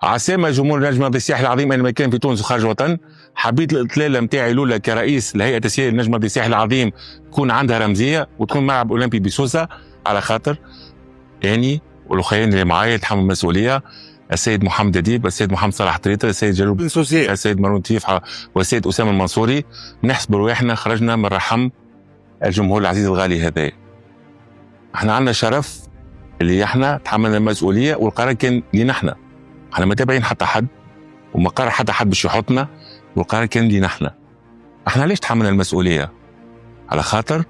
عسامة جمهور النجم السياحي العظيم أينما كان في تونس وخارج الوطن. حبيت الإطلالة نتاعي الأولى كرئيس لهيئة تسيير النجم السياحي العظيم تكون عندها رمزية وتكون ملعب أولمبي بسوسة، على خاطر يعني والأخوين اللي معايا يتحمل المسؤولية، السيد محمد أديب، السيد محمد صلاح طريطة، السيد جلول بن سوسي، السيد مروان تيفحة، والسيد أسامة المنصوري. نحسب رواحنا خرجنا من رحم الجمهور العزيز الغالي هذا. احنا عندنا شرف اللي احنا تحملنا المسؤولية والقرار كان لينا احنا ما تابعين حتى حد وما قرر حتى حد باش يحطنا، والقرار كان لينا احنا ليش تحملنا المسؤولية؟ على خاطر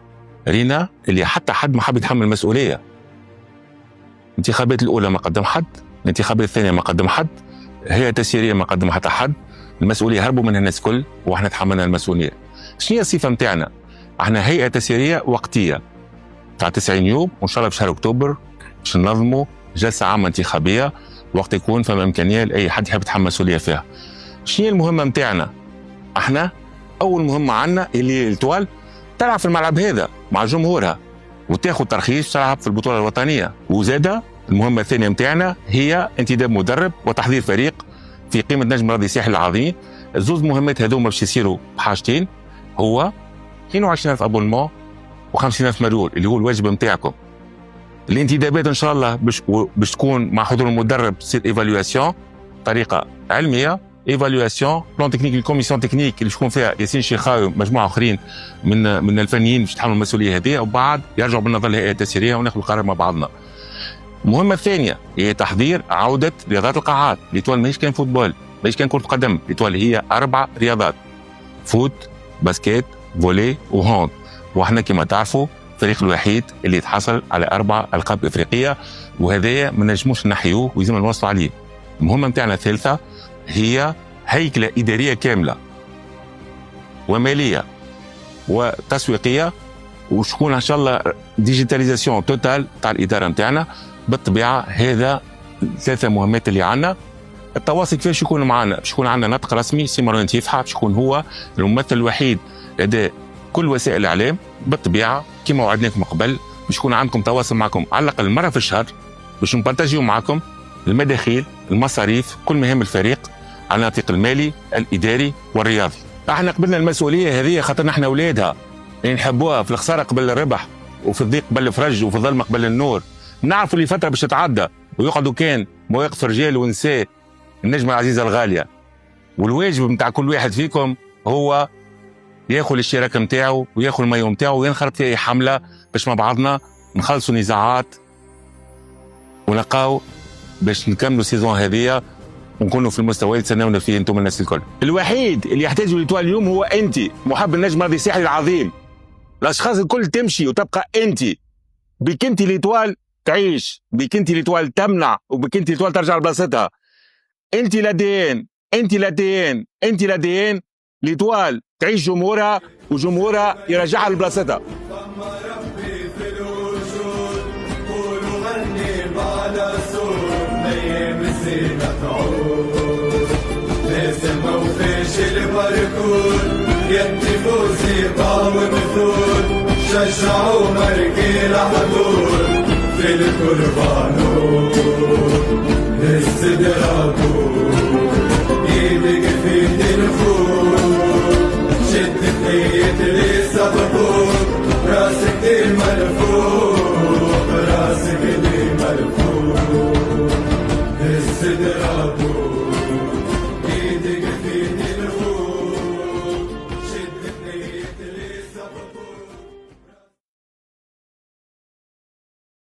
رينا اللي حتى حد ما حب يتحمل المسؤولية. الانتخابات الأولى ما قدم حد، الانتخابات الثانية ما قدم حد، هيئة تسييرية ما قدم حتى حد، المسؤولية هربوا منها الناس كل واحنا تحملنا المسؤولية. شنو هي الصفة متاعنا؟ احنا هيئة تسييرية وقتية تاع 90 يوم، وان شاء الله بشهر اكتوبر باش ننظموا جلسة عامة انتخابية وقت يكون فما امكانية لاي حد يحب يتحمل مسؤولية فيها. شنو هي المهمة متاعنا؟ احنا اول مهمة عندنا اللي التوال تلعب في الملعب هذا مع جمهورها وتاخذ ترخيص تلعب في البطولة الوطنية. وزادة المهمة الثانية متاعنا هي انتداب مدرب وتحضير فريق في قيمة نجم الرياضي السياحي العظيم. الزوز مهمات هذوما باش يصيروا بحاجتين، هو 22,000 ابونمون و50,000 مرور اللي هو الواجب متاعكم. الانتدابات ان شاء الله باش تكون مع حضور المدرب تصير ايفالواسيون طريقه علميه، ايفالواسيون بلان تكنيك الكوميسيون تكنيك اللي شكون فيها ياسين شيخاوي ومجموعه اخرين من الفنيين باش يتحملوا المسؤوليه هذه، وبعد يرجعوا بالنظر للهيئه التسييريه وناخذ القرار مع بعضنا. المهمه الثانيه هي تحضير عوده رياضات القاعات. ليتوال ماهيش كان فوتبول، ماهيش كان كره قدم، ليتوال هي 4 رياضات: فوت، باسكيت، فولي وهاند. واحنا كما تعرفوا الفريق الوحيد اللي يتحصل على 4 ألقاب إفريقية، وهذايا ما نجموش نحيوه ويلزم نوصلوا عليه. المهمة متاعنا الثالثة هي هيكلة إدارية كاملة ومالية وتسويقية، وشكون إن شاء الله ديجيتاليزاسيون توتال تاع الإدارة متاعنا. بالطبيعة هذا 3 مهمات اللي عنا. التواصل كيفاش يكون معنا؟ باش يكون عندنا نطق رسمي، سي مروان تيفحة باش يكون هو الممثل الوحيد لدى كل وسائل الإعلام. بالطبيعة كما وعدناكم قبل باش يكون عندكم تواصل معكم على الأقل مرة في الشهر باش نبارطاجيو معكم المداخيل، المصاريف، كل مهام الفريق على النطاق المالي، الإداري والرياضي. احنا قبلنا المسؤولية هذه خاطرنا احنا أولادها اللي نحبوها، في الخسارة قبل الربح، وفي الضيق قبل الفرج، وفي الظلمة قبل النور. نعرفوا اللي فترة باش تتعدى ويقعدوا كان مواقف رجال ونساء النجمة العزيزة الغالية، والواجب متاع كل واحد فيكم هو ياخذ الاشتراك نتاعو وياخذ المايو نتاعو وينخرط في اي حمله باش مع بعضنا نخلصوا نزاعات ونلقاو باش نكملوا السيزون هذه ونكونوا في المستوى اللي تسناونا فيه انتم الناس الكل. الوحيد اللي يحتاج ليتوال اليوم هو انت محب النجم الرياضي السياحي العظيم. الاشخاص الكل تمشي وتبقى انت، بك انت ليتوال تعيش، بك انت ليتوال تمنع، وبك انت ليتوال ترجع لبلاصتها. انت لدين، انت لدين، انت لدين ليتوال تعيش جمهورها وجمهورها يرجعها لبلاصتها. شجعوا مركي حضور في القربانون استدراكوا ايدك في تلفون شد خيط اللي سبقوك راسك دي ملفوق راسك دي ملفوق استدراكوا